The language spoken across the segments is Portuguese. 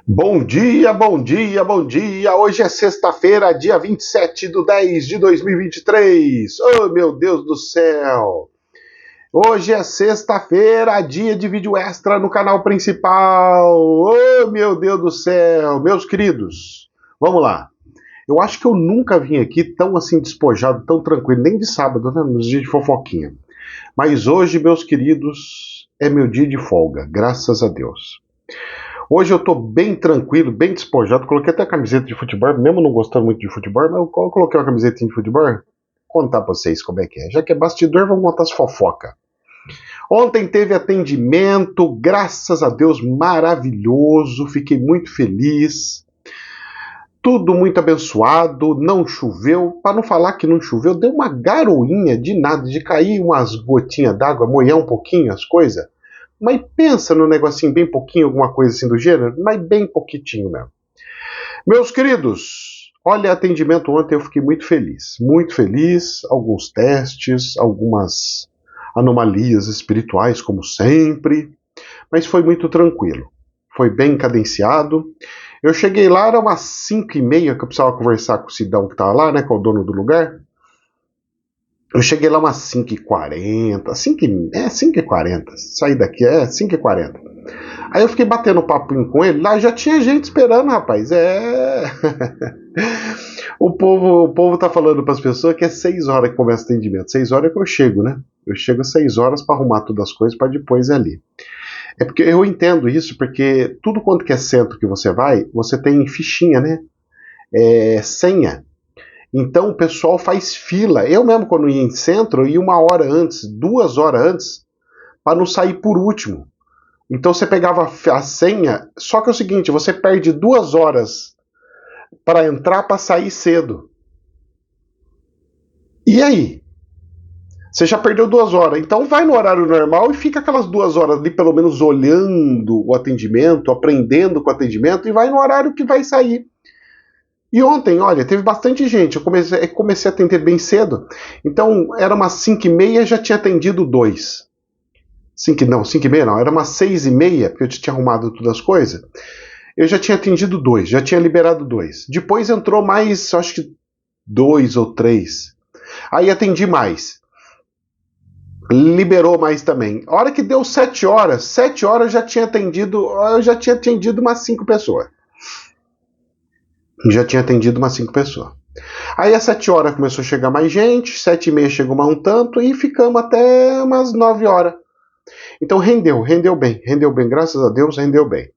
Bom dia, bom dia, bom dia! Hoje é sexta-feira, dia 27/10/2023. Oh, meu Deus do céu! Hoje é sexta-feira, dia de vídeo extra no canal principal. Oh, meu Deus do céu! Meus queridos, vamos lá. Eu acho que eu nunca vim aqui tão assim despojado, tão tranquilo, nem de sábado, né? Nos dias de fofoquinha. Mas hoje, meus queridos, é meu dia de folga, graças a Deus. Hoje eu tô bem tranquilo, bem despojado. Coloquei até a camiseta de futebol, mesmo não gostando muito de futebol, mas eu coloquei uma camiseta de futebol. Vou contar pra vocês como é que é. Já que é bastidor, vamos contar as fofoca. Ontem teve atendimento, graças a Deus, maravilhoso. Fiquei muito feliz. Tudo muito abençoado, não choveu. Para não falar que não choveu, deu uma garoinha de nada, de cair umas gotinhas d'água, molhar um pouquinho as coisas. Mas pensa no negocinho bem pouquinho, alguma coisa assim do gênero, mas bem pouquitinho mesmo. Meus queridos, olha, atendimento ontem eu fiquei muito feliz, alguns testes, algumas anomalias espirituais, como sempre, mas foi muito tranquilo, foi bem cadenciado. Eu cheguei lá, era umas 5h30, que eu precisava conversar com o Sidão que estava lá, né, que é o dono do lugar. Eu cheguei lá umas 5h40, 5h40, saí daqui, 5h40. Aí eu fiquei batendo papo com ele, lá já tinha gente esperando, rapaz, o povo tá falando pras pessoas que é 6 horas que começa o atendimento, 6 horas é que eu chego, né? Eu chego às 6 horas pra arrumar todas as coisas pra depois ir ali. É porque eu entendo isso, porque tudo quanto que é centro que você vai, você tem fichinha, né? Senha. Então o pessoal faz fila. Eu mesmo, quando ia em centro, eu ia 1 hora antes, 2 horas antes, para não sair por último. Então você pegava a senha, só que é o seguinte, você perde 2 horas para entrar, para sair cedo. E aí? Você já perdeu 2 horas. Então vai no horário normal e fica aquelas 2 horas ali, pelo menos olhando o atendimento, aprendendo com o atendimento, e vai no horário que vai sair. E ontem, olha, teve bastante gente. Eu comecei a atender bem cedo. Então, era umas 5h30, já tinha atendido 2. 5h30 não, era umas 6h30, porque eu tinha arrumado todas as coisas. Eu já tinha atendido 2, já tinha liberado 2. Depois entrou mais, acho que 2 ou 3. Aí atendi mais. Liberou mais também. A hora que deu 7 horas, 7 horas eu já tinha atendido umas 5 pessoas. Já tinha atendido umas 5 pessoas. Aí às 7 horas começou a chegar mais gente, 7h30 chegou mais um tanto e ficamos até umas 9 horas. Então rendeu bem, graças a Deus rendeu bem.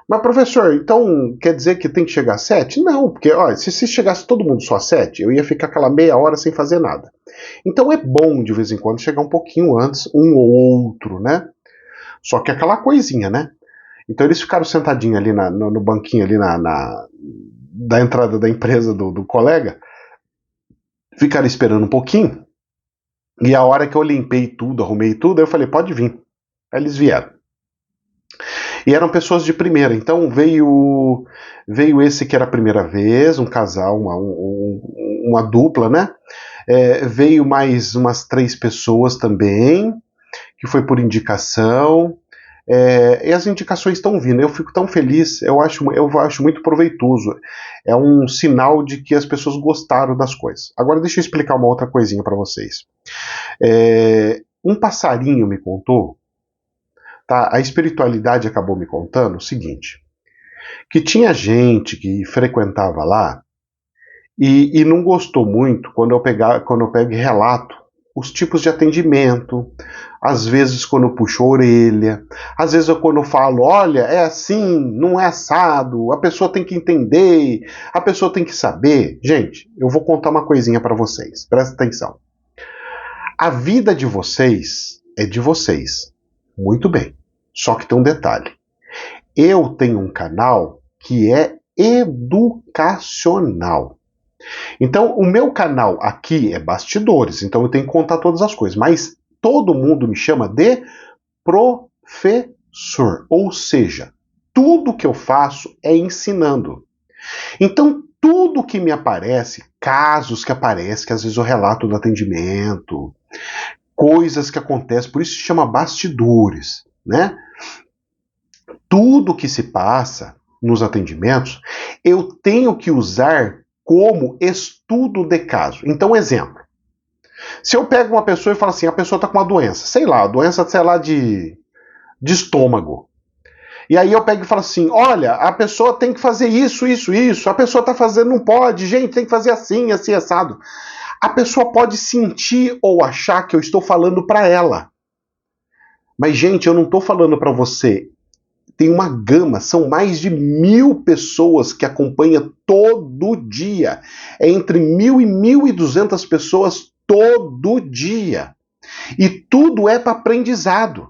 Mas professor, então quer dizer que tem que chegar às 7? Não, porque olha, se chegasse todo mundo só às 7, eu ia ficar aquela meia hora sem fazer nada. Então é bom de vez em quando chegar um pouquinho antes, um ou outro, né? Só que aquela coisinha, né? Então eles ficaram sentadinhos ali no banquinho ali da entrada da empresa do colega, ficaram esperando um pouquinho, e a hora que eu limpei tudo, arrumei tudo, eu falei, pode vir. Aí eles vieram. E eram pessoas de primeira, então veio esse que era a primeira vez, um casal, uma dupla, né? Veio mais umas 3 pessoas também, que foi por indicação. E as indicações estão vindo, eu fico tão feliz, eu acho muito proveitoso. É um sinal de que as pessoas gostaram das coisas. Agora deixa eu explicar uma outra coisinha para vocês. Um passarinho me contou, tá? A espiritualidade acabou me contando o seguinte, que tinha gente que frequentava lá e não gostou muito quando eu pego e relato os tipos de atendimento, às vezes quando eu puxo a orelha, às vezes quando eu falo, olha, é assim, não é assado, a pessoa tem que entender, a pessoa tem que saber. Gente, eu vou contar uma coisinha para vocês, presta atenção. A vida de vocês é de vocês, muito bem, só que tem um detalhe. Eu tenho um canal que é educacional. Então, o meu canal aqui é bastidores, então eu tenho que contar todas as coisas, mas todo mundo me chama de professor, ou seja, tudo que eu faço é ensinando. Então, tudo que me aparece, casos que aparecem, que às vezes eu relato do atendimento, coisas que acontecem, por isso se chama bastidores, né? Tudo que se passa nos atendimentos, eu tenho que usar como estudo de caso. Então, exemplo. Se eu pego uma pessoa e falo assim, a pessoa está com uma doença, sei lá, doença, sei lá, de estômago. E aí eu pego e falo assim, olha, a pessoa tem que fazer isso, isso, isso, a pessoa está fazendo, não pode, gente, tem que fazer assim, assim, assado. A pessoa pode sentir ou achar que eu estou falando para ela. Mas, gente, eu não estou falando para você. Tem uma gama, são mais de 1.000 pessoas que acompanham todo dia. É entre 1.000 e 1.200 pessoas todo dia. E tudo é para aprendizado.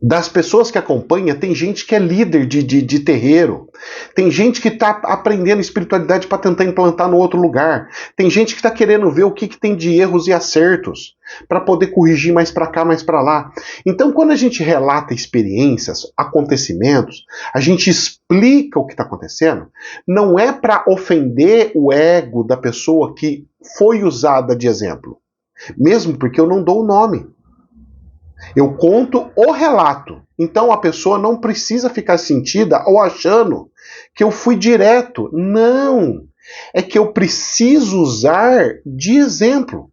Das pessoas que acompanham, tem gente que é líder de terreiro, tem gente que está aprendendo espiritualidade para tentar implantar no outro lugar, tem gente que está querendo ver o que tem de erros e acertos, para poder corrigir mais para cá, mais para lá. Então, quando a gente relata experiências, acontecimentos, a gente explica o que está acontecendo, não é para ofender o ego da pessoa que foi usada de exemplo, mesmo porque eu não dou o nome. Eu conto o relato. Então a pessoa não precisa ficar sentida ou achando que eu fui direto. Não. É que eu preciso usar de exemplo.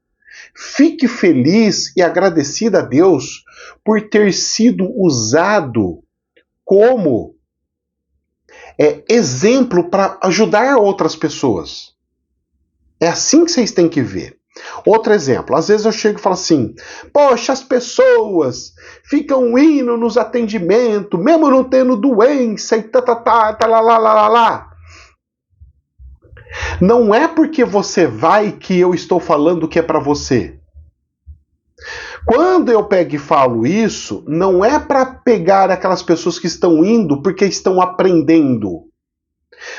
Fique feliz e agradecido a Deus por ter sido usado como exemplo para ajudar outras pessoas. É assim que vocês têm que ver. Outro exemplo, às vezes eu chego e falo assim, poxa, as pessoas ficam indo nos atendimentos, mesmo não tendo doença e lá. Não é porque você vai que eu estou falando que é para você. Quando eu pego e falo isso, não é para pegar aquelas pessoas que estão indo porque estão aprendendo.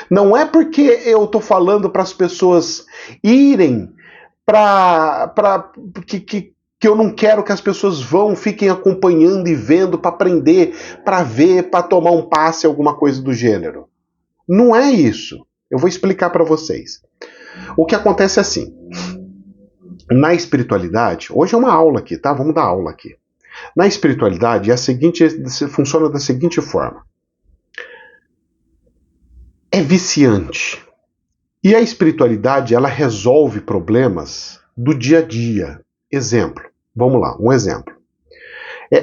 Não é porque eu estou falando para as pessoas irem que eu não quero que as pessoas fiquem acompanhando e vendo para aprender, para ver, para tomar um passe, alguma coisa do gênero. Não é isso. Eu vou explicar para vocês. O que acontece é assim. Na espiritualidade, hoje é uma aula aqui, tá? Vamos dar aula aqui. Na espiritualidade, funciona da seguinte forma. É viciante. E a espiritualidade, ela resolve problemas do dia a dia. Exemplo. Vamos lá, um exemplo.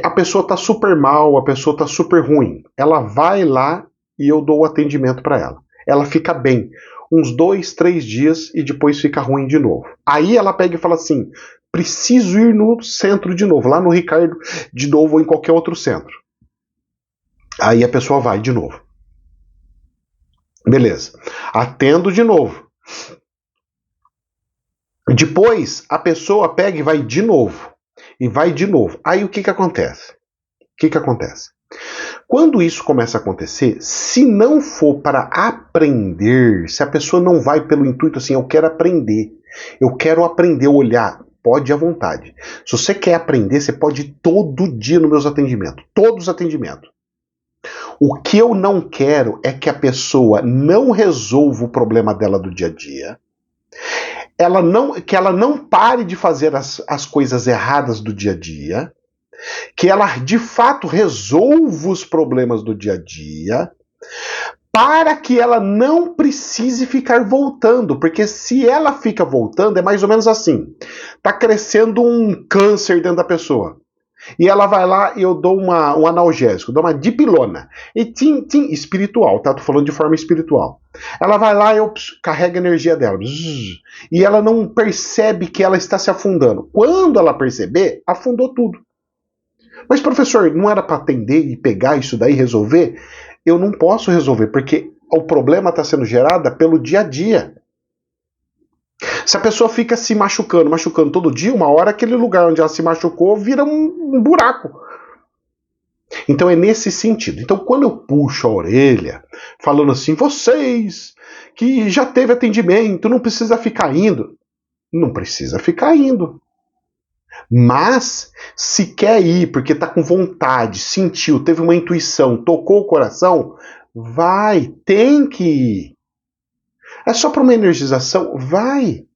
A pessoa está super mal, a pessoa está super ruim. Ela vai lá e eu dou o atendimento para ela. Ela fica bem uns 2, 3 dias e depois fica ruim de novo. Aí ela pega e fala assim, preciso ir no centro de novo, lá no Ricardo de novo ou em qualquer outro centro. Aí a pessoa vai de novo. Beleza. Atendo de novo. Depois a pessoa pega e vai de novo. E vai de novo. Aí o que acontece? Quando isso começa a acontecer, se não for para aprender, se a pessoa não vai pelo intuito assim, eu quero aprender a olhar, pode ir à vontade. Se você quer aprender, você pode ir todo dia nos meus atendimentos, todos os atendimentos. O que eu não quero é que a pessoa não resolva o problema dela do dia a dia, que ela não pare de fazer as coisas erradas do dia a dia, que ela de fato resolva os problemas do dia a dia, para que ela não precise ficar voltando, porque se ela fica voltando, é mais ou menos assim, tá crescendo um câncer dentro da pessoa, e ela vai lá e eu dou um analgésico, dou uma dipilona, e espiritual, tá? Tô falando de forma espiritual. Ela vai lá e eu carrego a energia dela, e ela não percebe que ela está se afundando. Quando ela perceber, afundou tudo. Mas professor, não era para atender e pegar isso daí e resolver? Eu não posso resolver, porque o problema está sendo gerado pelo dia a dia. Se a pessoa fica se machucando todo dia, uma hora aquele lugar onde ela se machucou vira um buraco. Então é nesse sentido. Então quando eu puxo a orelha, falando assim, vocês que já teve atendimento, não precisa ficar indo. Não precisa ficar indo. Mas, se quer ir porque está com vontade, sentiu, teve uma intuição, tocou o coração, vai, tem que ir. É só para uma energização? Vai.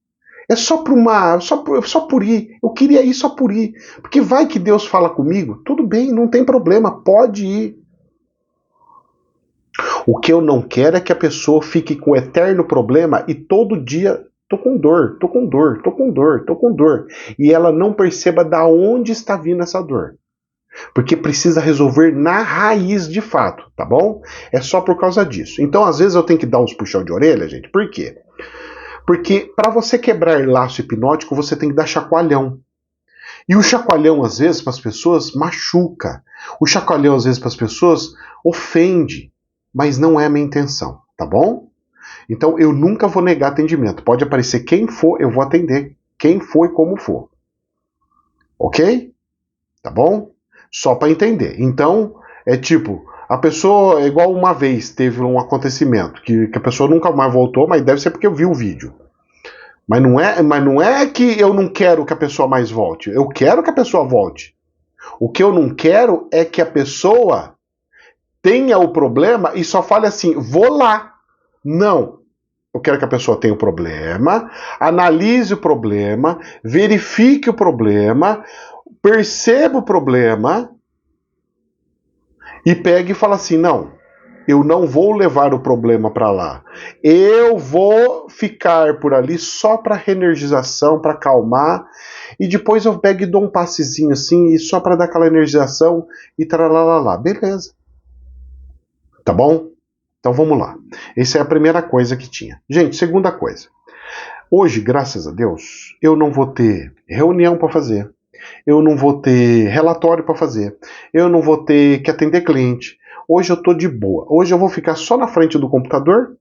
É só por ir. Eu queria ir só por ir. Porque vai que Deus fala comigo. Tudo bem, não tem problema, pode ir. O que eu não quero é que a pessoa fique com o eterno problema e todo dia tô com dor, tô com dor, tô com dor, tô com dor. E ela não perceba da onde está vindo essa dor. Porque precisa resolver na raiz de fato, tá bom? É só por causa disso. Então, às vezes eu tenho que dar uns puxão de orelha, gente. Por quê? Porque para você quebrar laço hipnótico, você tem que dar chacoalhão. E o chacoalhão, às vezes, para as pessoas, machuca. O chacoalhão, às vezes, para as pessoas, ofende. Mas não é a minha intenção, tá bom? Então, eu nunca vou negar atendimento. Pode aparecer quem for, eu vou atender. Quem for e como for. Ok? Tá bom? Só para entender. Então, é tipo, a pessoa, igual uma vez teve um acontecimento, que a pessoa nunca mais voltou, mas deve ser porque eu vi o vídeo. Mas não é que eu não quero que a pessoa mais volte. Eu quero que a pessoa volte. O que eu não quero é que a pessoa tenha o problema e só fale assim, vou lá. Não. Eu quero que a pessoa tenha o problema, analise o problema, verifique o problema, perceba o problema e pegue e fala assim, não, eu não vou levar o problema para lá. Eu vou ficar por ali só para reenergização, para acalmar, e depois eu pego e dou um passezinho assim, e só para dar aquela energização e tralalalá. Beleza. Tá bom? Então vamos lá. Essa é a primeira coisa que tinha. Gente, segunda coisa. Hoje, graças a Deus, eu não vou ter reunião para fazer. Eu não vou ter relatório para fazer. Eu não vou ter que atender cliente. Hoje eu tô de boa. Hoje eu vou ficar só na frente do computador,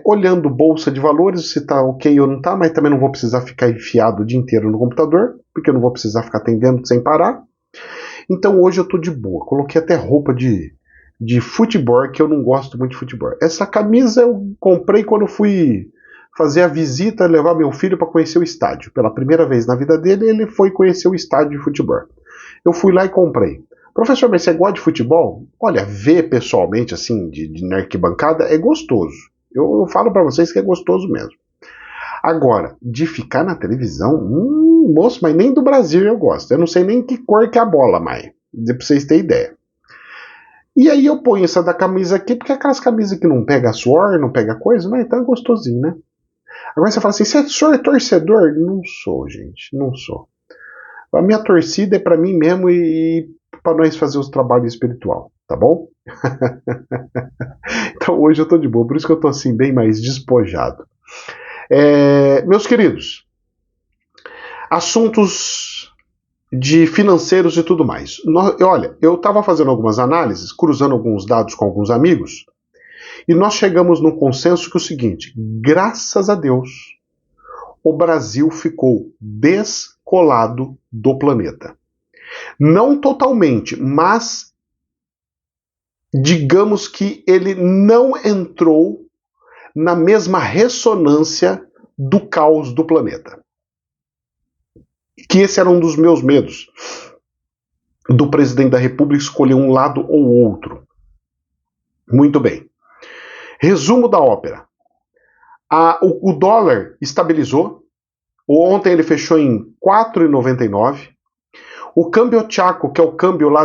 olhando bolsa de valores, se tá ok ou não tá, mas também não vou precisar ficar enfiado o dia inteiro no computador, porque eu não vou precisar ficar atendendo sem parar. Então hoje eu tô de boa. Coloquei até roupa de futebol, que eu não gosto muito de futebol. Essa camisa eu comprei quando fui fazer a visita, levar meu filho para conhecer o estádio. Pela primeira vez na vida dele, ele foi conhecer o estádio de futebol. Eu fui lá e comprei. Professor, mas você gosta de futebol? Olha, ver pessoalmente, assim, na arquibancada, é gostoso. Eu falo para vocês que é gostoso mesmo. Agora, de ficar na televisão, moço, mas nem do Brasil eu gosto. Eu não sei nem que cor que é a bola, mais. Pra vocês terem ideia. E aí eu ponho essa da camisa aqui, porque é aquelas camisas que não pega suor, não pega coisa, né? Então é gostosinho, né? Agora você fala assim, você é torcedor? Não sou, gente, não sou. A minha torcida é para mim mesmo e para nós fazer os trabalhos espiritual, tá bom? Então hoje eu tô de boa, por isso que eu tô assim bem mais despojado. Meus queridos, assuntos de financeiros e tudo mais. Olha, eu estava fazendo algumas análises, cruzando alguns dados com alguns amigos, e nós chegamos no consenso que é o seguinte, graças a Deus, o Brasil ficou descolado do planeta. Não totalmente, mas digamos que ele não entrou na mesma ressonância do caos do planeta. Que esse era um dos meus medos, do presidente da República escolher um lado ou outro. Muito bem. Resumo da ópera. O dólar estabilizou. Ontem ele fechou em 4,99. O câmbio Chaco, que é o câmbio lá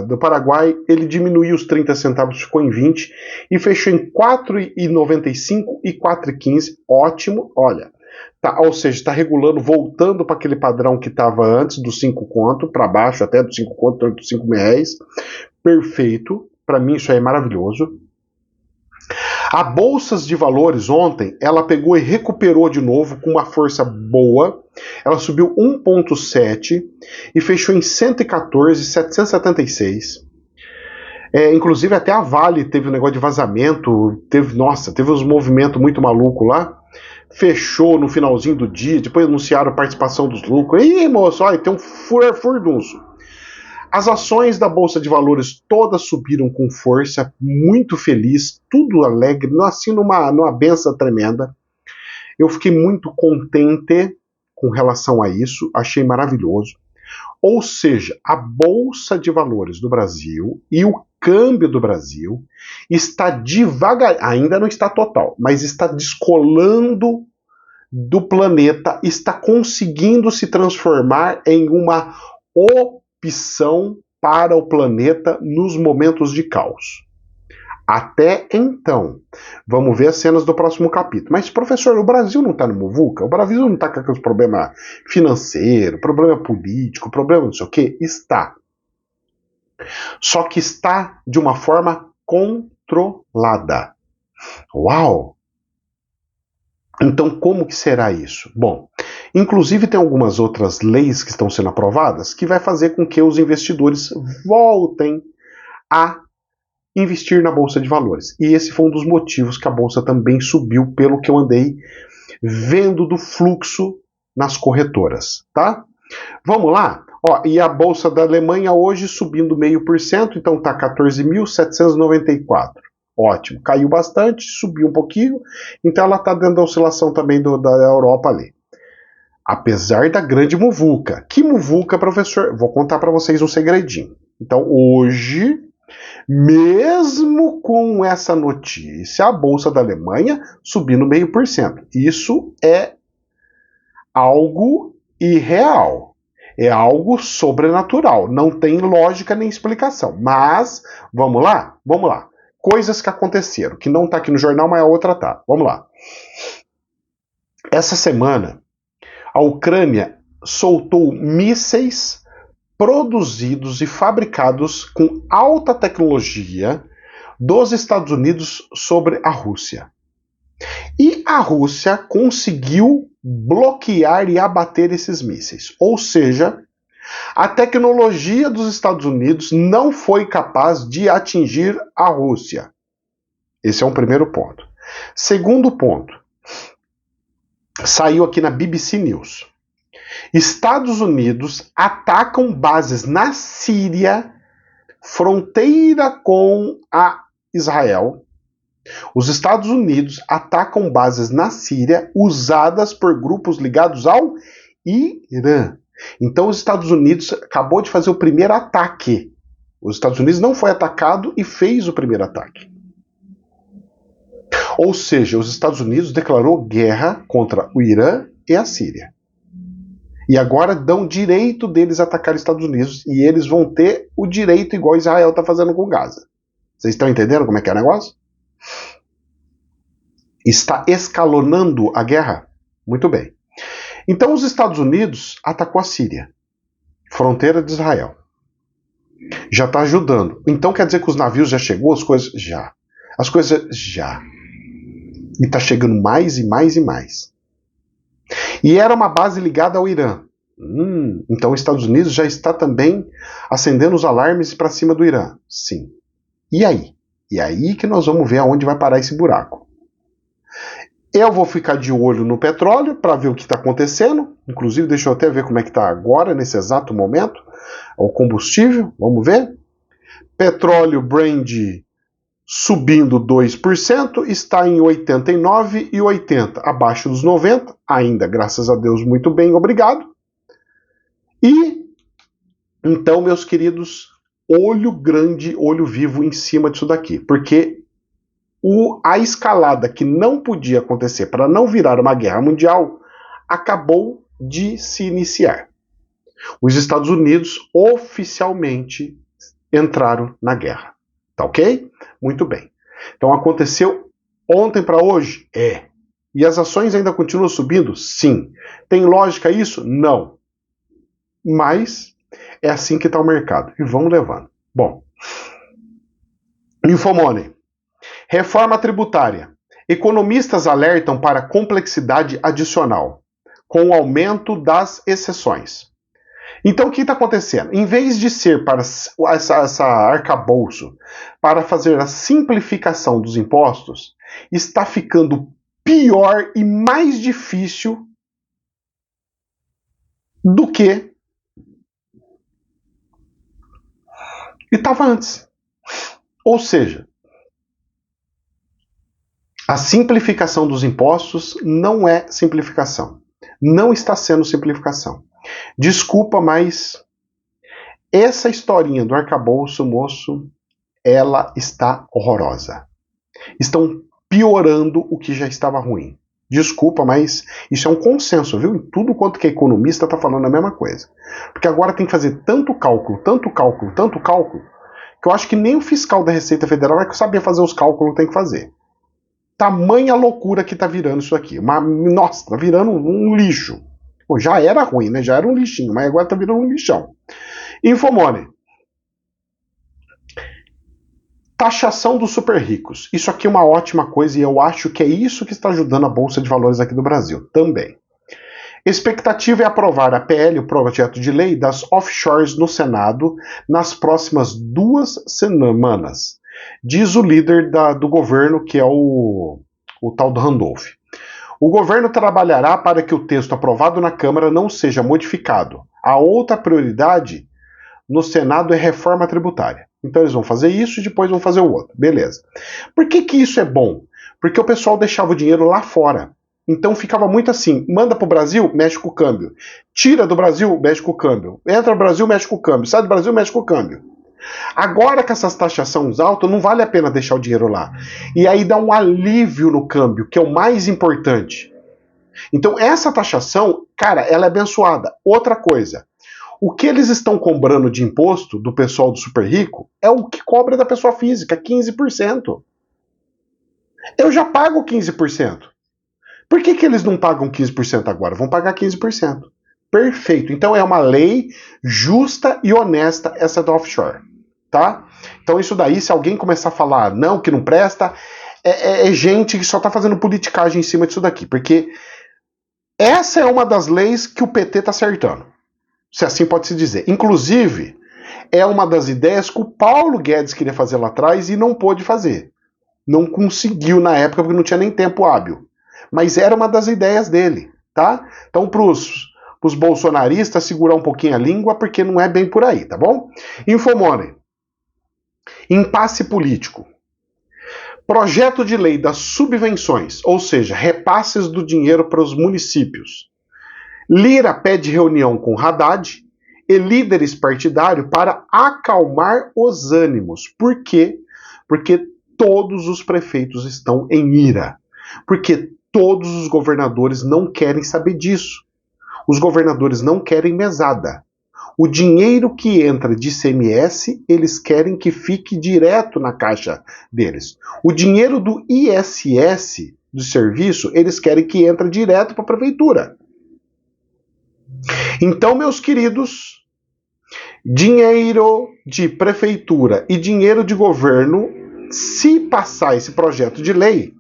do Paraguai, ele diminuiu os 30 centavos, ficou em 20 e fechou em 4,95 e 4,15. Ótimo, olha. Tá, ou seja, está regulando, voltando para aquele padrão que estava antes dos 5 conto, para baixo até dos 5 conto, dos 5 reais. Perfeito, para mim isso aí é maravilhoso. A bolsas de valores ontem, ela pegou e recuperou de novo com uma força boa. Ela subiu 1,7 e fechou em 114,776. Inclusive até a Vale teve um negócio de vazamento, teve uns movimentos muito malucos lá. Fechou no finalzinho do dia, depois anunciaram a participação dos lucros. Ih, moço, olha, tem um furdunço. As ações da Bolsa de Valores todas subiram com força, muito feliz, tudo alegre, assim numa benção tremenda. Eu fiquei muito contente com relação a isso, achei maravilhoso. Ou seja, a Bolsa de Valores do Brasil e o câmbio do Brasil está devagar, ainda não está total, mas está descolando do planeta, está conseguindo se transformar em uma opção para o planeta nos momentos de caos. Até então, vamos ver as cenas do próximo capítulo. Mas, professor, o Brasil não está no muvuca? O Brasil não está com aqueles problemas financeiros, problema político, problema não sei o quê? Está. Só que está de uma forma controlada. Uau! Então, como que será isso? Bom, inclusive tem algumas outras leis que estão sendo aprovadas que vai fazer com que os investidores voltem a investir na Bolsa de Valores. E esse foi um dos motivos que a Bolsa também subiu, pelo que eu andei vendo do fluxo nas corretoras, tá? Vamos lá? Ó, e a Bolsa da Alemanha hoje subindo 0,5%, então tá 14.794. Ótimo, caiu bastante, subiu um pouquinho, então ela está dentro da oscilação também da Europa ali. Apesar da grande muvuca. Que muvuca, professor? Vou contar para vocês um segredinho. Então, hoje, mesmo com essa notícia, a Bolsa da Alemanha subindo 0,5%. Isso é algo irreal. É algo sobrenatural. Não tem lógica nem explicação. Mas, vamos lá? Vamos lá. Coisas que aconteceram, que não está aqui no jornal, mas a outra tá. Vamos lá. Essa semana, a Ucrânia soltou mísseis produzidos e fabricados com alta tecnologia dos Estados Unidos sobre a Rússia. E a Rússia conseguiu bloquear e abater esses mísseis. Ou seja, a tecnologia dos Estados Unidos não foi capaz de atingir a Rússia. Esse é um primeiro ponto. Segundo ponto, saiu aqui na BBC News. Estados Unidos atacam bases na Síria, fronteira com a Israel. Os Estados Unidos atacam bases na Síria usadas por grupos ligados ao Irã. Então os Estados Unidos acabou de fazer o primeiro ataque. Os Estados Unidos não foi atacado e fez o primeiro ataque. Ou seja, os Estados Unidos declarou guerra contra o Irã e a Síria. E agora dão direito deles atacar os Estados Unidos e eles vão ter o direito igual Israel está fazendo com Gaza. Vocês estão entendendo como é que é o negócio? Está escalonando a guerra? Muito bem. Então os Estados Unidos atacou a Síria, fronteira de Israel. Já está ajudando. Então quer dizer que os navios já chegou, as coisas já. As coisas já. E está chegando mais e mais e mais. E era uma base ligada ao Irã. Então os Estados Unidos já está também acendendo os alarmes para cima do Irã. Sim. E aí? E aí que nós vamos ver aonde vai parar esse buraco. Eu vou ficar de olho no petróleo para ver o que está acontecendo. Inclusive, deixa eu até ver como é que está agora, nesse exato momento. O combustível, vamos ver. Petróleo Brent subindo 2%, está em 89,80, abaixo dos 90, ainda, graças a Deus, muito bem, obrigado. E, então, meus queridos, olho grande, olho vivo em cima disso daqui, porque a escalada que não podia acontecer para não virar uma guerra mundial acabou de se iniciar. Os Estados Unidos oficialmente entraram na guerra. Tá ok? Muito bem. Então aconteceu ontem para hoje? É. E as ações ainda continuam subindo? Sim. Tem lógica isso? Não. Mas é assim que está o mercado. E vamos levando. Bom. Infomoney. Reforma tributária. Economistas alertam para complexidade adicional, com o aumento das exceções. Então, o que está acontecendo? Em vez de ser para essa arcabouço para fazer a simplificação dos impostos, está ficando pior e mais difícil do que estava antes. Ou seja, a simplificação dos impostos não é simplificação. Não está sendo simplificação. Desculpa, mas essa historinha do arcabouço, moço, ela está horrorosa. Estão piorando o que já estava ruim. Desculpa, mas isso é um consenso, viu? Em tudo quanto que é economista está falando a mesma coisa. Porque agora tem que fazer tanto cálculo, que eu acho que nem o fiscal da Receita Federal vai saber fazer os cálculos que tem que fazer. Tamanha loucura que tá virando isso aqui. Nossa, tá virando um lixo. Pô, já era ruim, né? Já era um lixinho, mas agora tá virando um lixão. Infomoney. Taxação dos super ricos. Isso aqui é uma ótima coisa e eu acho que é isso que está ajudando a Bolsa de Valores aqui do Brasil também. Expectativa é aprovar a PL, o projeto de lei das offshores no Senado, nas próximas 2 semanas. Diz o líder do governo, que é o tal do Randolph. O governo trabalhará para que o texto aprovado na Câmara não seja modificado. A outra prioridade no Senado é reforma tributária. Então eles vão fazer isso e depois vão fazer o outro. Beleza. Por que isso é bom? Porque o pessoal deixava o dinheiro lá fora. Então ficava muito assim, manda pro Brasil, mexe com o câmbio. Tira do Brasil, mexe com o câmbio. Entra no Brasil, mexe com o câmbio. Sai do Brasil, mexe com o câmbio. Agora com essas taxações altas, não vale a pena deixar o dinheiro lá. E aí dá um alívio no câmbio, que é o mais importante. Então essa taxação, cara, ela é abençoada. Outra coisa, o que eles estão cobrando de imposto do pessoal do super rico é o que cobra da pessoa física, 15%. Eu já pago 15%. Por que eles não pagam 15% agora? Vão pagar 15%. Perfeito. Então é uma lei justa e honesta essa do offshore. Tá? Então isso daí, se alguém começar a falar não, que não presta, é gente que só está fazendo politicagem em cima disso daqui. Porque essa é uma das leis que o PT está acertando. Se assim pode se dizer. Inclusive, é uma das ideias que o Paulo Guedes queria fazer lá atrás e não pôde fazer. Não conseguiu na época porque não tinha nem tempo hábil. Mas era uma das ideias dele, tá? Então, pros bolsonaristas, segurar um pouquinho a língua, porque não é bem por aí, tá bom? Infomoney. Impasse político. Projeto de lei das subvenções, ou seja, repasses do dinheiro para os municípios. Lira pede reunião com Haddad e líderes partidários para acalmar os ânimos. Por quê? Porque todos os prefeitos estão em ira. Porque todos os governadores não querem saber disso. Os governadores não querem mesada. O dinheiro que entra de ICMS, eles querem que fique direto na caixa deles. O dinheiro do ISS, do serviço, eles querem que entre direto para a prefeitura. Então, meus queridos, dinheiro de prefeitura e dinheiro de governo, se passar esse projeto de lei,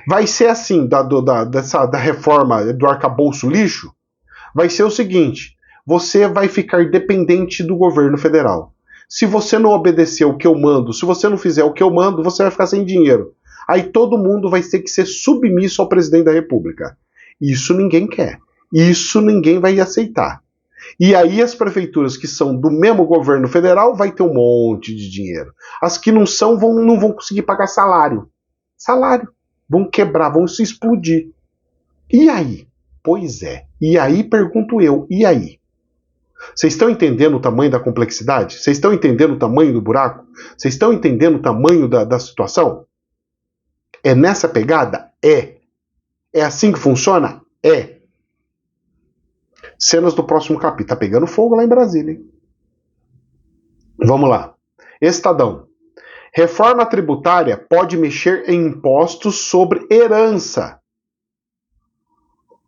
vai ser assim, da reforma do arcabouço lixo, vai ser o seguinte, você vai ficar dependente do governo federal. Se você não obedecer o que eu mando, se você não fizer o que eu mando, você vai ficar sem dinheiro. Aí todo mundo vai ter que ser submisso ao presidente da República. Isso ninguém quer. Isso ninguém vai aceitar. E aí as prefeituras que são do mesmo governo federal vai ter um monte de dinheiro. As que não são não vão conseguir pagar salário. Salário. Vão quebrar, vão se explodir. E aí? Pois é. E aí, pergunto eu, e aí? Vocês estão entendendo o tamanho da complexidade? Vocês estão entendendo o tamanho do buraco? Vocês estão entendendo o tamanho da situação? É nessa pegada? É. É assim que funciona? É. Cenas do próximo capítulo. Tá pegando fogo lá em Brasília, hein? Vamos lá. Estadão. Reforma tributária pode mexer em impostos sobre herança.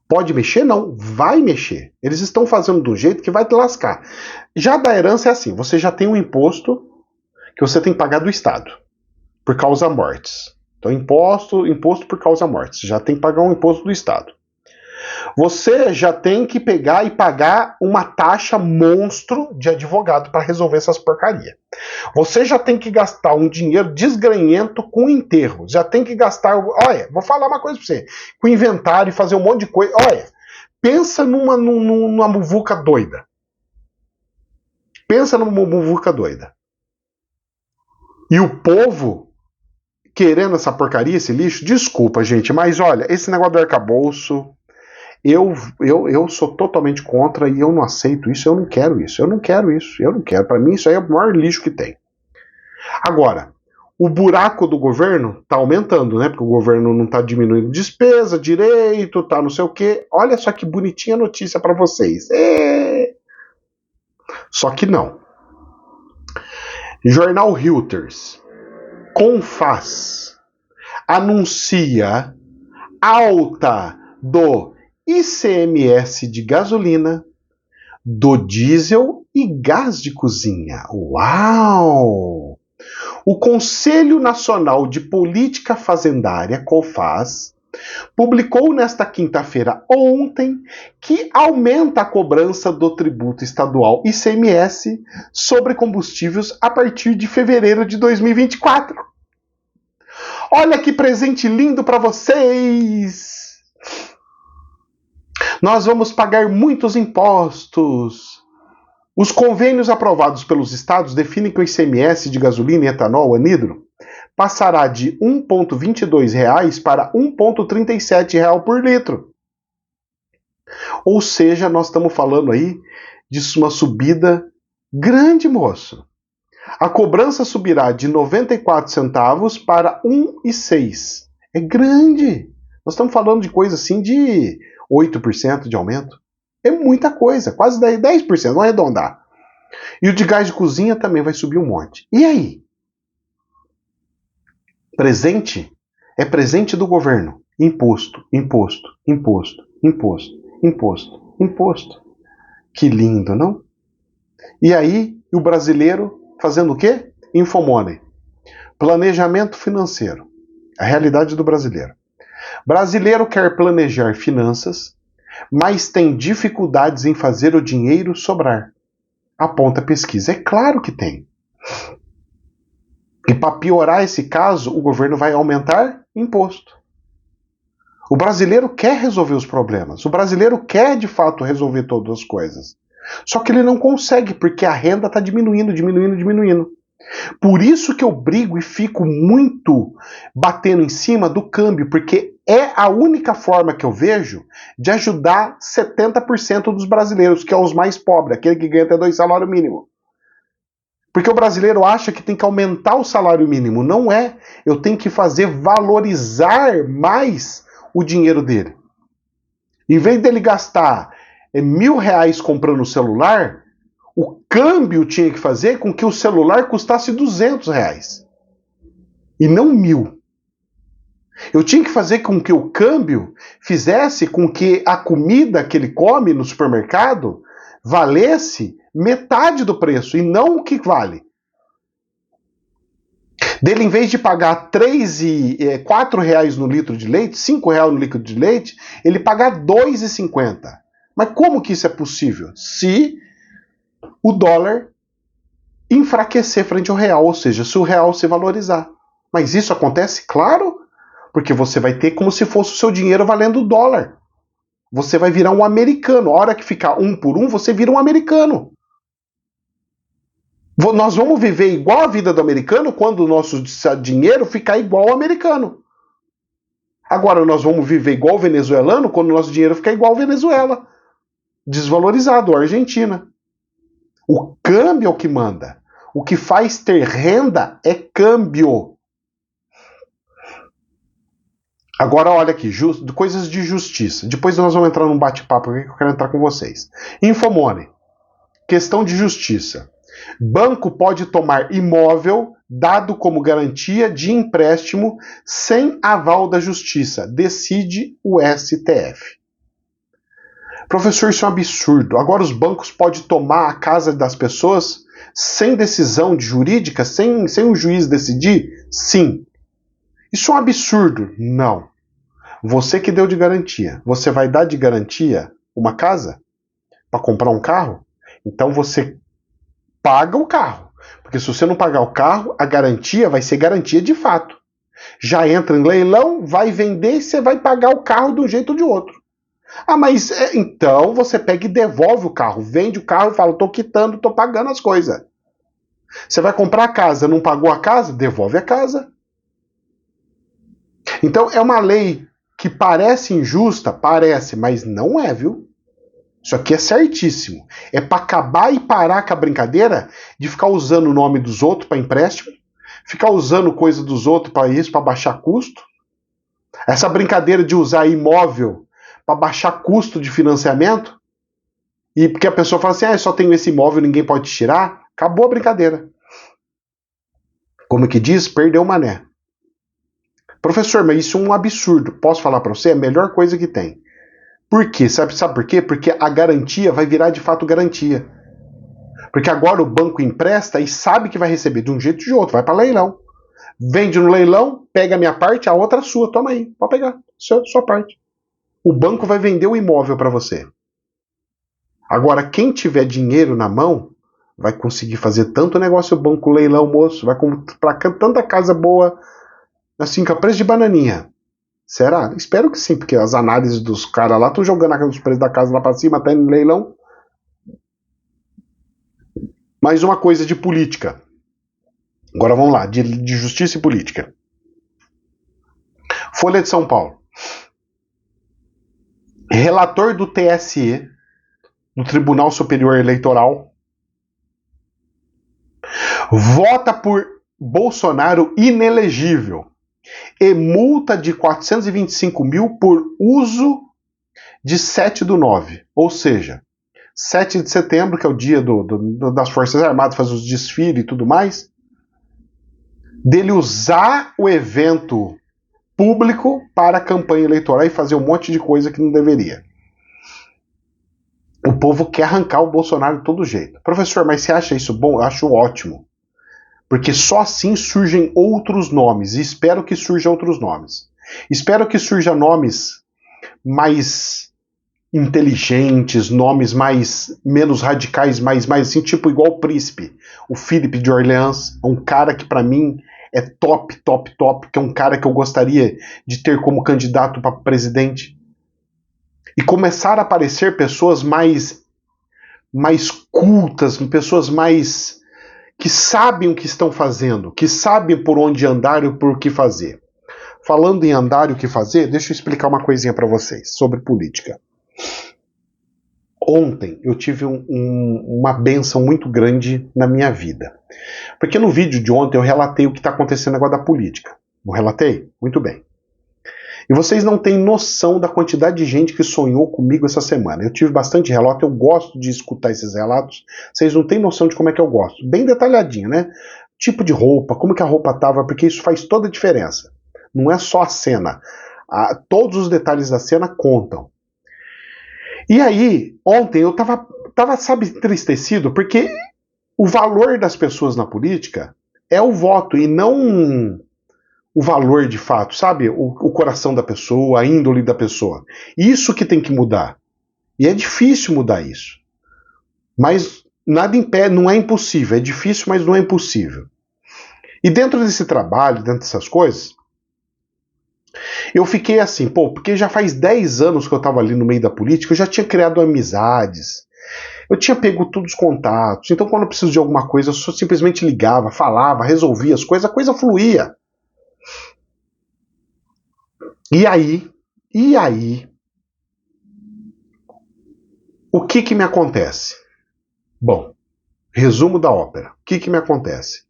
Pode mexer? Não. Vai mexer. Eles estão fazendo de um jeito que vai te lascar. Já da herança é assim. Você já tem um imposto que você tem que pagar do Estado. Por causa mortes. Então, imposto por causa mortes. Você já tem que pagar um imposto do Estado. Você já tem que pegar e pagar uma taxa monstro de advogado para resolver essas porcarias. Você já tem que gastar um dinheiro desgranhento com enterro. Já tem que gastar... Olha, vou falar uma coisa para você. Com inventário e fazer um monte de coisa. Olha, pensa numa muvuca doida. Pensa numa muvuca doida. E o povo querendo essa porcaria, esse lixo, desculpa, gente, mas olha, esse negócio do arcabouço... Eu sou totalmente contra e eu não aceito isso, eu não quero isso, eu não quero isso, eu não quero. Para mim isso aí é o maior lixo que tem. Agora, o buraco do governo tá aumentando, né? Porque o governo não tá diminuindo despesa direito, tá não sei o quê. Olha só que bonitinha notícia para vocês. Só que não. Jornal Reuters. Confaz anuncia alta do ICMS de gasolina, do diesel e gás de cozinha. Uau! O Conselho Nacional de Política Fazendária, CONFAZ, publicou nesta quinta-feira, ontem, que aumenta a cobrança do tributo estadual ICMS sobre combustíveis a partir de fevereiro de 2024. Olha que presente lindo para vocês! Nós vamos pagar muitos impostos. Os convênios aprovados pelos estados definem que o ICMS de gasolina e etanol anidro passará de R$ 1,22 para R$ 1,37 por litro. Ou seja, nós estamos falando aí de uma subida grande, moço. A cobrança subirá de 94 centavos para 1,06. É grande. Nós estamos falando de coisa assim de 8% de aumento. É muita coisa, quase 10%, vamos arredondar. E o de gás de cozinha também vai subir um monte. E aí? Presente é presente do governo. Imposto, imposto, imposto, imposto, imposto, imposto. Que lindo, não? E aí, o brasileiro fazendo o quê? Infomoney. Planejamento financeiro. A realidade do brasileiro. Brasileiro quer planejar finanças, mas tem dificuldades em fazer o dinheiro sobrar. Aponta a pesquisa. É claro que tem. E para piorar esse caso, o governo vai aumentar imposto. O brasileiro quer resolver os problemas. O brasileiro quer, de fato, resolver todas as coisas. Só que ele não consegue, porque a renda está diminuindo, diminuindo, diminuindo. Por isso que eu brigo e fico muito batendo em cima do câmbio, porque é a única forma que eu vejo de ajudar 70% dos brasileiros, que é os mais pobres, aquele que ganha até 2 salários mínimos. Porque o brasileiro acha que tem que aumentar o salário mínimo. Não é. Eu tenho que fazer valorizar mais o dinheiro dele. Em vez dele gastar R$ 1.000 comprando o celular, o câmbio tinha que fazer com que o celular custasse R$ 200. E não 1.000. Eu tinha que fazer com que o câmbio fizesse com que a comida que ele come no supermercado valesse metade do preço e não o que vale. Dele, em vez de pagar R$ 4 no litro de leite, R$ 5 no litro de leite, ele pagar R$ 2,50. Mas como que isso é possível? Se o dólar enfraquecer frente ao real, ou seja, se o real se valorizar. Mas isso acontece? Claro, porque você vai ter como se fosse o seu dinheiro valendo dólar. Você vai virar um americano. A hora que ficar 1 por 1, você vira um americano. Nós vamos viver igual a vida do americano quando o nosso dinheiro ficar igual ao americano. Agora nós vamos viver igual o venezuelano quando o nosso dinheiro ficar igual ao Venezuela. Desvalorizado, a Argentina. O câmbio é o que manda. O que faz ter renda é câmbio. Agora olha aqui, coisas de justiça. Depois nós vamos entrar num bate-papo aqui que eu quero entrar com vocês. Infomoney. Questão de justiça. Banco pode tomar imóvel dado como garantia de empréstimo sem aval da justiça. Decide o STF. Professor, isso é um absurdo. Agora os bancos podem tomar a casa das pessoas sem decisão jurídica, sem o juiz decidir? Sim. Isso é um absurdo? Não. Você que deu de garantia. Você vai dar de garantia uma casa? Para comprar um carro? Então você paga o carro. Porque se você não pagar o carro, a garantia vai ser garantia de fato. Já entra em leilão, vai vender e você vai pagar o carro de um jeito ou de outro. Ah, mas então você pega e devolve o carro. Vende o carro e fala, tô quitando, tô pagando as coisas. Você vai comprar a casa, não pagou a casa? Devolve a casa. Então é uma lei que parece injusta, parece, mas não é, viu? Isso aqui é certíssimo. É para acabar e parar com a brincadeira de ficar usando o nome dos outros para empréstimo, ficar usando coisa dos outros para isso, para baixar custo. Essa brincadeira de usar imóvel para baixar custo de financiamento, e porque a pessoa fala assim, só tenho esse imóvel, ninguém pode tirar, acabou a brincadeira. Como que diz? Perdeu o mané. Professor, mas isso é um absurdo. Posso falar para você? É a melhor coisa que tem. Por quê? Sabe por quê? Porque a garantia vai virar de fato garantia. Porque agora o banco empresta e sabe que vai receber de um jeito ou de outro. Vai para leilão. Vende no leilão, pega a minha parte, a outra é sua. Toma aí, pode pegar. Sua parte. O banco vai vender o imóvel para você. Agora, quem tiver dinheiro na mão vai conseguir fazer tanto negócio banco, leilão, moço. Vai comprar tanta casa boa, assim, com a preço de bananinha. Será? Espero que sim, porque as análises dos caras lá estão jogando os preços da casa lá para cima, até no leilão. Mais uma coisa de política. Agora vamos lá, de justiça e política. Folha de São Paulo. Relator do TSE, do Tribunal Superior Eleitoral, vota por Bolsonaro inelegível e multa de 425 mil por uso de 7/9. Ou seja, 7 de setembro, que é o dia das Forças Armadas, faz os desfiles e tudo mais, dele usar o evento público para a campanha eleitoral e fazer um monte de coisa que não deveria. O povo quer arrancar o Bolsonaro de todo jeito. Professor, mas você acha isso bom? Eu acho ótimo. Porque só assim surgem outros nomes. E espero que surjam outros nomes. Espero que surjam nomes mais inteligentes, nomes menos radicais, mais assim, tipo igual o príncipe. O Felipe de Orleans, um cara que para mim é top, que é um cara que eu gostaria de ter como candidato para presidente. E começar a aparecer pessoas mais cultas, pessoas mais que sabem o que estão fazendo, que sabem por onde andar e por que fazer. Falando em andar e o que fazer, deixa eu explicar uma coisinha para vocês sobre política. Ontem eu tive uma bênção muito grande na minha vida. Porque no vídeo de ontem eu relatei o que está acontecendo agora da política. Não relatei? Muito bem. E vocês não têm noção da quantidade de gente que sonhou comigo essa semana. Eu tive bastante relato, eu gosto de escutar esses relatos. Vocês não têm noção de como é que eu gosto. Bem detalhadinho, né? Tipo de roupa, como que a roupa estava, porque isso faz toda a diferença. Não é só a cena. Todos os detalhes da cena contam. E aí, ontem eu tava, sabe, entristecido, porque o valor das pessoas na política é o voto e não o valor de fato, sabe? O coração da pessoa, a índole da pessoa. Isso que tem que mudar. E é difícil mudar isso. Mas nada impede, não é impossível. É difícil, mas não é impossível. E dentro desse trabalho, dentro dessas coisas, eu fiquei assim, porque já faz 10 anos que eu estava ali no meio da política, eu já tinha criado amizades, eu tinha pego todos os contatos, então quando eu preciso de alguma coisa, eu só simplesmente ligava, falava, resolvia as coisas, a coisa fluía. E aí, o que me acontece? Bom, resumo da ópera. O que me acontece?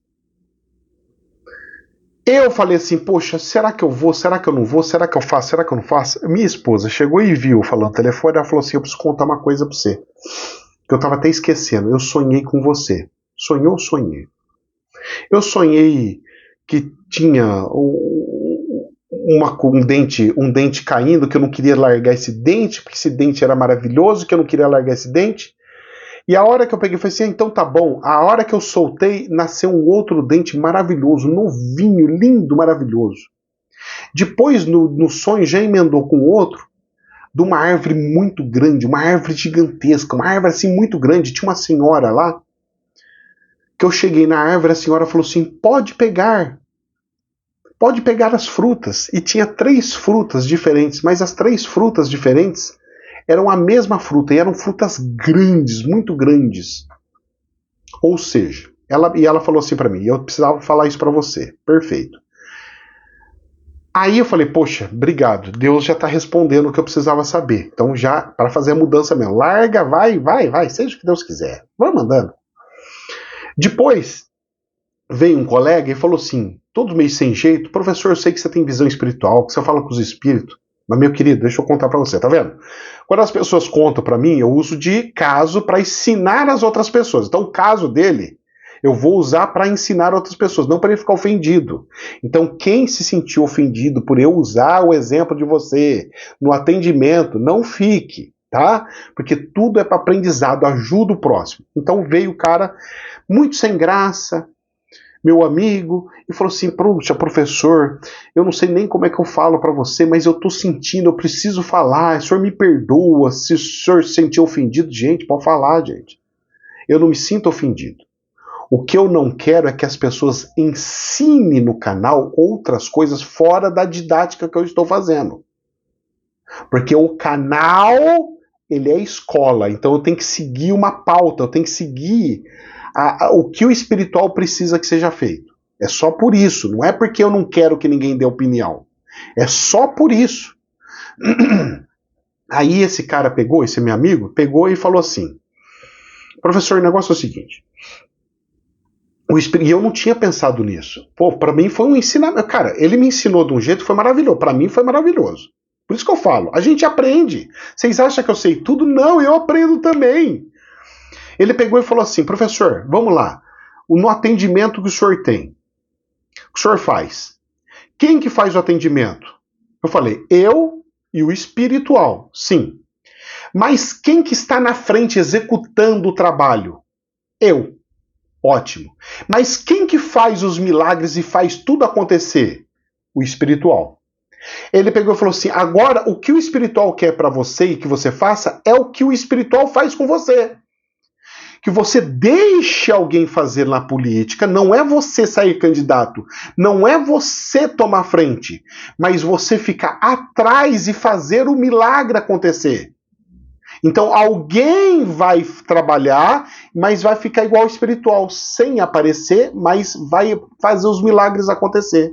Eu falei assim, poxa, será que eu vou? Será que eu não vou? Será que eu faço? Será que eu não faço? Minha esposa chegou e viu falando no telefone, ela falou assim, eu preciso contar uma coisa pra você. Que eu tava até esquecendo, eu sonhei com você. Sonhou? Sonhei. Eu sonhei que tinha um dente caindo, que eu não queria largar esse dente, porque esse dente era maravilhoso, que eu não queria largar esse dente. E a hora que eu peguei, foi assim, então tá bom. A hora que eu soltei, nasceu um outro dente maravilhoso, novinho, lindo, maravilhoso. Depois, no sonho, já emendou com outro, de uma árvore muito grande, uma árvore gigantesca, uma árvore assim muito grande. Tinha uma senhora lá, que eu cheguei na árvore, a senhora falou assim, pode pegar as frutas. E tinha 3 frutas diferentes, mas as 3 frutas diferentes eram a mesma fruta, e eram frutas grandes, muito grandes. Ou seja, ela falou assim para mim, eu precisava falar isso para você. Perfeito. Aí eu falei, poxa, obrigado, Deus já está respondendo o que eu precisava saber. Então já, para fazer a mudança mesmo, larga, vai, seja o que Deus quiser. Vamos andando. Depois, veio um colega e falou assim, todo meio sem jeito, professor, eu sei que você tem visão espiritual, que você fala com os espíritos, mas meu querido, deixa eu contar para você, tá vendo? Quando as pessoas contam para mim, eu uso de caso para ensinar as outras pessoas. Então o caso dele Eu vou usar para ensinar outras pessoas, não para ele ficar ofendido. Então, quem se sentiu ofendido por eu usar o exemplo de você no atendimento, não fique, tá? Porque tudo é para aprendizado, ajuda o próximo. Então veio o cara muito sem graça, meu amigo, e falou assim: puxa, professor, eu não sei nem como é que eu falo para você, mas eu tô sentindo, eu preciso falar, o senhor me perdoa, se o senhor se sentir ofendido, gente, pode falar, gente. Eu não me sinto ofendido. O que eu não quero é que as pessoas ensinem no canal outras coisas fora da didática que eu estou fazendo. Porque o canal, ele é escola, então eu tenho que seguir uma pauta, eu tenho que seguir o que o espiritual precisa que seja feito. É só por isso, não é porque eu não quero que ninguém dê opinião. É só por isso. Aí esse cara pegou, esse meu amigo, pegou e falou assim: professor, o negócio é o seguinte. E eu não tinha pensado nisso. Pô, pra mim foi um ensinamento. Cara, ele me ensinou de um jeito que foi maravilhoso. Pra mim foi maravilhoso. Por isso que eu falo, a gente aprende. Vocês acham que eu sei tudo? Não, eu aprendo também. Ele pegou e falou assim: professor, vamos lá. No atendimento que o senhor tem, o senhor faz? Quem que faz o atendimento? Eu falei: eu e o espiritual. Sim. Mas quem que está na frente executando o trabalho? Eu. Ótimo. Mas quem que faz os milagres e faz tudo acontecer? O espiritual. Ele pegou e falou assim: agora o que o espiritual quer para você e que você faça é o que o espiritual faz com você. Que você deixe alguém fazer na política, não é você sair candidato, não é você tomar frente, mas você ficar atrás e fazer o milagre acontecer. Então alguém vai trabalhar, mas vai ficar igual ao espiritual, sem aparecer, mas vai fazer os milagres acontecer.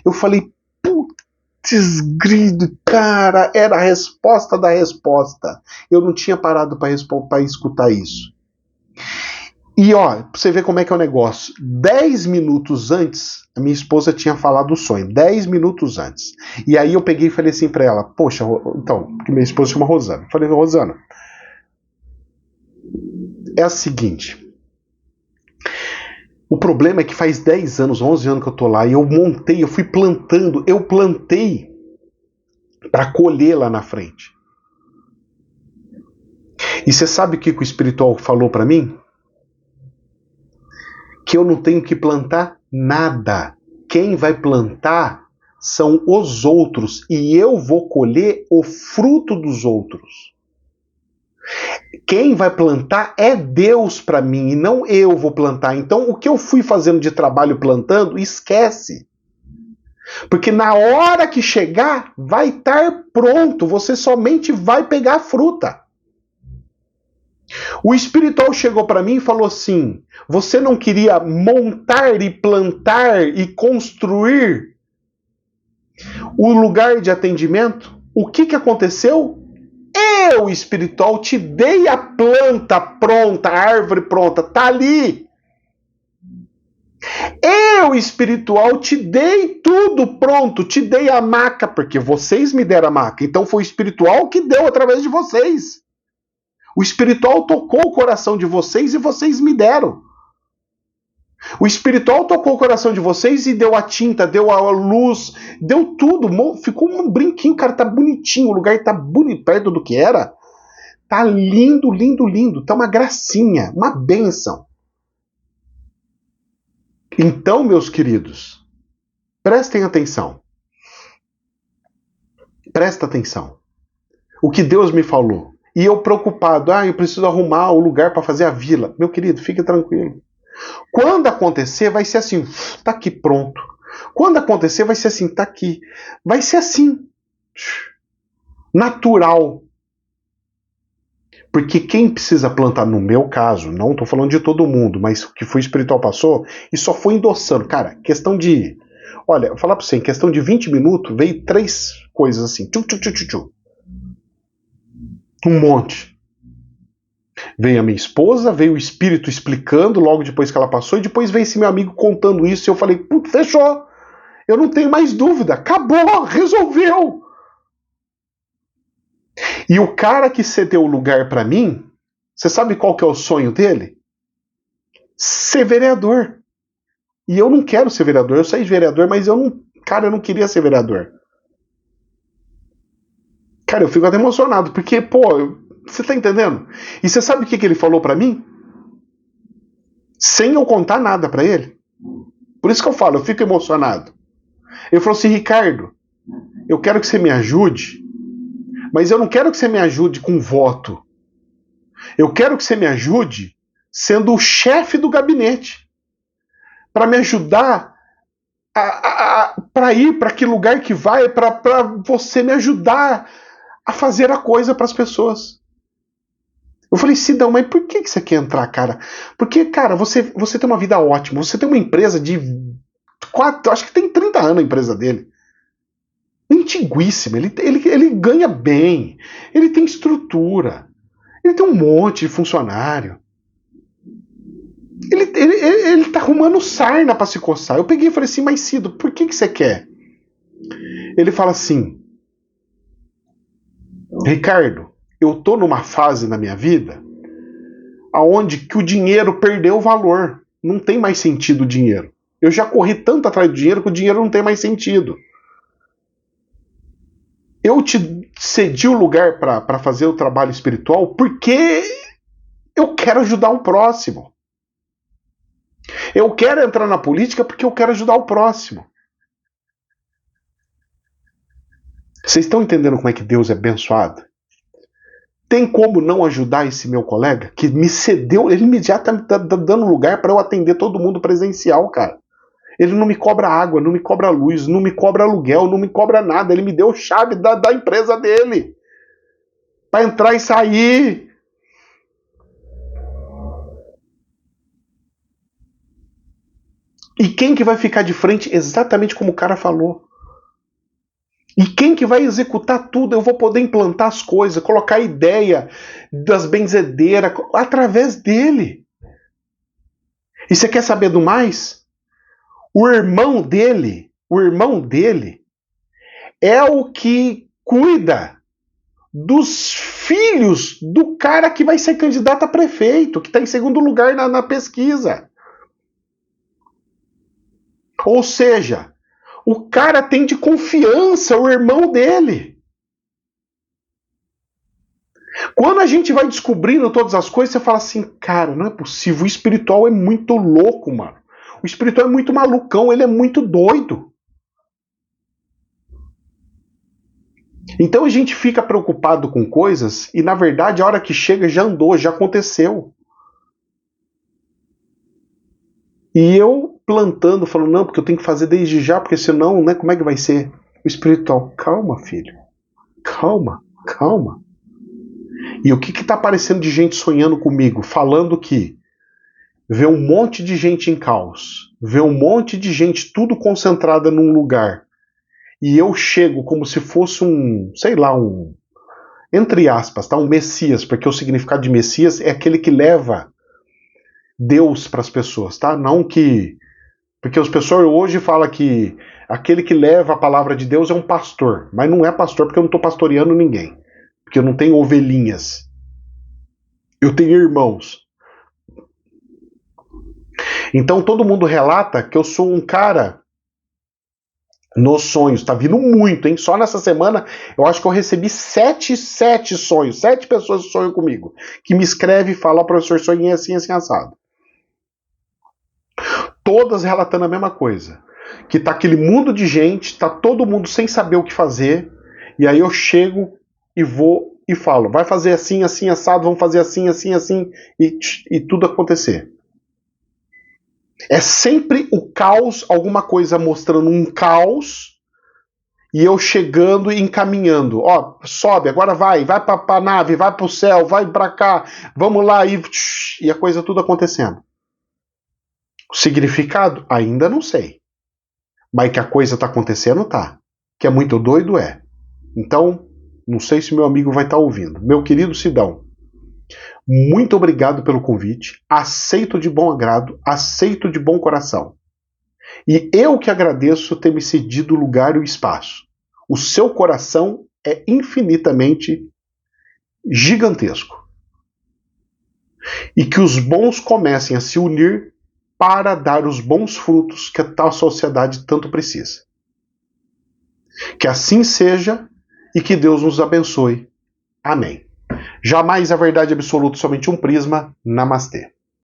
Eu falei: putz, grito, cara, era a resposta da resposta. Eu não tinha parado para escutar isso. E ó, pra você ver como é que é o negócio. 10 minutos antes, a minha esposa tinha falado o sonho. 10 minutos antes. E aí eu peguei e falei assim pra ela: poxa, então, porque minha esposa chama Rosana. Eu falei: Rosana, é o seguinte. O problema é que faz 10 anos, 11 anos que eu tô lá, e eu montei, eu fui plantando, eu plantei para colher lá na frente. E você sabe o que o espiritual falou para mim? Que eu não tenho que plantar nada. Quem vai plantar são os outros, e eu vou colher o fruto dos outros. Quem vai plantar é Deus para mim, e não eu vou plantar. Então, o que eu fui fazendo de trabalho plantando, esquece. Porque na hora que chegar, vai estar pronto. Você somente vai pegar a fruta. O espiritual chegou para mim e falou assim: você não queria montar e plantar e construir o lugar de atendimento? O que aconteceu? Eu, espiritual, te dei a planta pronta, a árvore pronta, tá ali. Eu, espiritual, te dei tudo pronto, te dei a maca, porque vocês me deram a maca. Então foi o espiritual que deu através de vocês. O espiritual tocou o coração de vocês e vocês me deram. O espiritual tocou o coração de vocês e deu a tinta, deu a luz, deu tudo. Ficou um brinquinho, cara, tá bonitinho. O lugar tá bonito, perto do que era. Tá lindo, lindo, lindo. Tá uma gracinha, uma bênção. Então, meus queridos, prestem atenção. Presta atenção. O que Deus me falou. E eu preocupado, eu preciso arrumar o lugar para fazer a vila. Meu querido, fique tranquilo. Quando acontecer, vai ser assim, tá aqui pronto. Quando acontecer, vai ser assim, tá aqui. Vai ser assim. Natural. Porque quem precisa plantar, no meu caso, não estou falando de todo mundo, mas o que foi espiritual passou, e só foi endossando. Cara, questão de... Olha, vou falar para você, em questão de 20 minutos, veio 3 coisas assim. Tchu, tchu, tchu, tchu, tchu. Um monte. Veio a minha esposa, veio o espírito explicando logo depois que ela passou, e depois veio esse meu amigo contando isso, e eu falei: putz, fechou. Eu não tenho mais dúvida. Acabou, resolveu. E o cara que cedeu o lugar para mim, você sabe qual que é o sonho dele? ser vereador. E eu não quero ser vereador. Eu saí de vereador, mas eu não queria ser vereador. Cara, eu fico até emocionado, porque, pô, você tá entendendo? E você sabe o que ele falou pra mim? Sem eu contar nada pra ele. Por isso que eu falo, eu fico emocionado. Ele falou assim, Ricardo, eu quero que você me ajude, mas eu não quero que você me ajude com voto. Eu quero que você me ajude sendo o chefe do gabinete. Para me ajudar para ir para que lugar que vai, para você me ajudar a fazer a coisa para as pessoas. Eu falei, Sidão, mas por que você quer entrar, cara? Porque, cara, você tem uma vida ótima, você tem uma empresa de acho que tem 30 anos a empresa dele. Antiguíssima, ele ganha bem, ele tem estrutura, ele tem um monte de funcionário. Ele tá arrumando sarna pra se coçar. Eu peguei e falei assim, mas Cido, por que você quer? Ele fala assim, Ricardo, eu tô numa fase na minha vida aonde que o dinheiro perdeu o valor. Não tem mais sentido o dinheiro. Eu já corri tanto atrás do dinheiro que o dinheiro não tem mais sentido. Eu te cedi o lugar para fazer o trabalho espiritual porque eu quero ajudar o próximo. Eu quero entrar na política porque eu quero ajudar o próximo. Vocês estão entendendo como é que Deus é abençoado? Tem como não ajudar esse meu colega que me cedeu? Ele já tá dando lugar para eu atender todo mundo presencial, cara. Ele não me cobra água, não me cobra luz, não me cobra aluguel, não me cobra nada. Ele me deu chave da empresa dele para entrar e sair. E quem que vai ficar de frente? Exatamente como o cara falou. E quem que vai executar tudo? Eu vou poder implantar as coisas, colocar a ideia das benzedeiras através dele. E você quer saber do mais? O irmão dele é o que cuida dos filhos do cara que vai ser candidato a prefeito, que está em segundo lugar na pesquisa. Ou seja, o cara tem de confiança o irmão dele. Quando a gente vai descobrindo todas as coisas, você fala assim, cara, não é possível, o espiritual é muito louco, mano. O espiritual é muito malucão, ele é muito doido. Então a gente fica preocupado com coisas e, na verdade, a hora que chega já andou, já aconteceu. E eu plantando, falando, não, porque eu tenho que fazer desde já, porque senão, né, como é que vai ser? O espiritual, calma, filho. Calma, calma. E o que está aparecendo de gente sonhando comigo, falando que vê um monte de gente em caos, vê um monte de gente tudo concentrada num lugar, e eu chego como se fosse um, sei lá, um, entre aspas, tá, um Messias, porque o significado de Messias é aquele que leva Deus para as pessoas, tá? Não que... Porque as pessoas hoje falam que aquele que leva a palavra de Deus é um pastor, mas não é pastor porque eu não estou pastoreando ninguém, porque eu não tenho ovelhinhas, eu tenho irmãos. Então todo mundo relata que eu sou um cara nos sonhos, tá vindo muito, hein? Só nessa semana eu acho que eu recebi sete sonhos, 7 pessoas sonham comigo, que me escreve e fala, professor, sonhei assim, assim, assado. Todas relatando a mesma coisa, que tá aquele mundo de gente, tá todo mundo sem saber o que fazer, e aí eu chego e vou e falo, vai fazer assim, assim, assado, vamos fazer assim, assim, assim, e tudo acontecer. É sempre o caos, alguma coisa mostrando um caos, e eu chegando e encaminhando. Ó, sobe, agora vai pra nave, vai pro céu, vai pra cá, vamos lá, e a coisa tudo acontecendo. O significado? Ainda não sei. Mas que a coisa tá acontecendo, tá. Que é muito doido, é. Então, não sei se meu amigo vai estar ouvindo. Meu querido Sidão, muito obrigado pelo convite. Aceito de bom agrado, aceito de bom coração. E eu que agradeço ter me cedido o lugar e o espaço. O seu coração é infinitamente gigantesco. e que os bons comecem a se unir para dar os bons frutos que a tal sociedade tanto precisa. Que assim seja e que Deus nos abençoe. Amém. Jamais a verdade absoluta, somente um prisma. Namastê.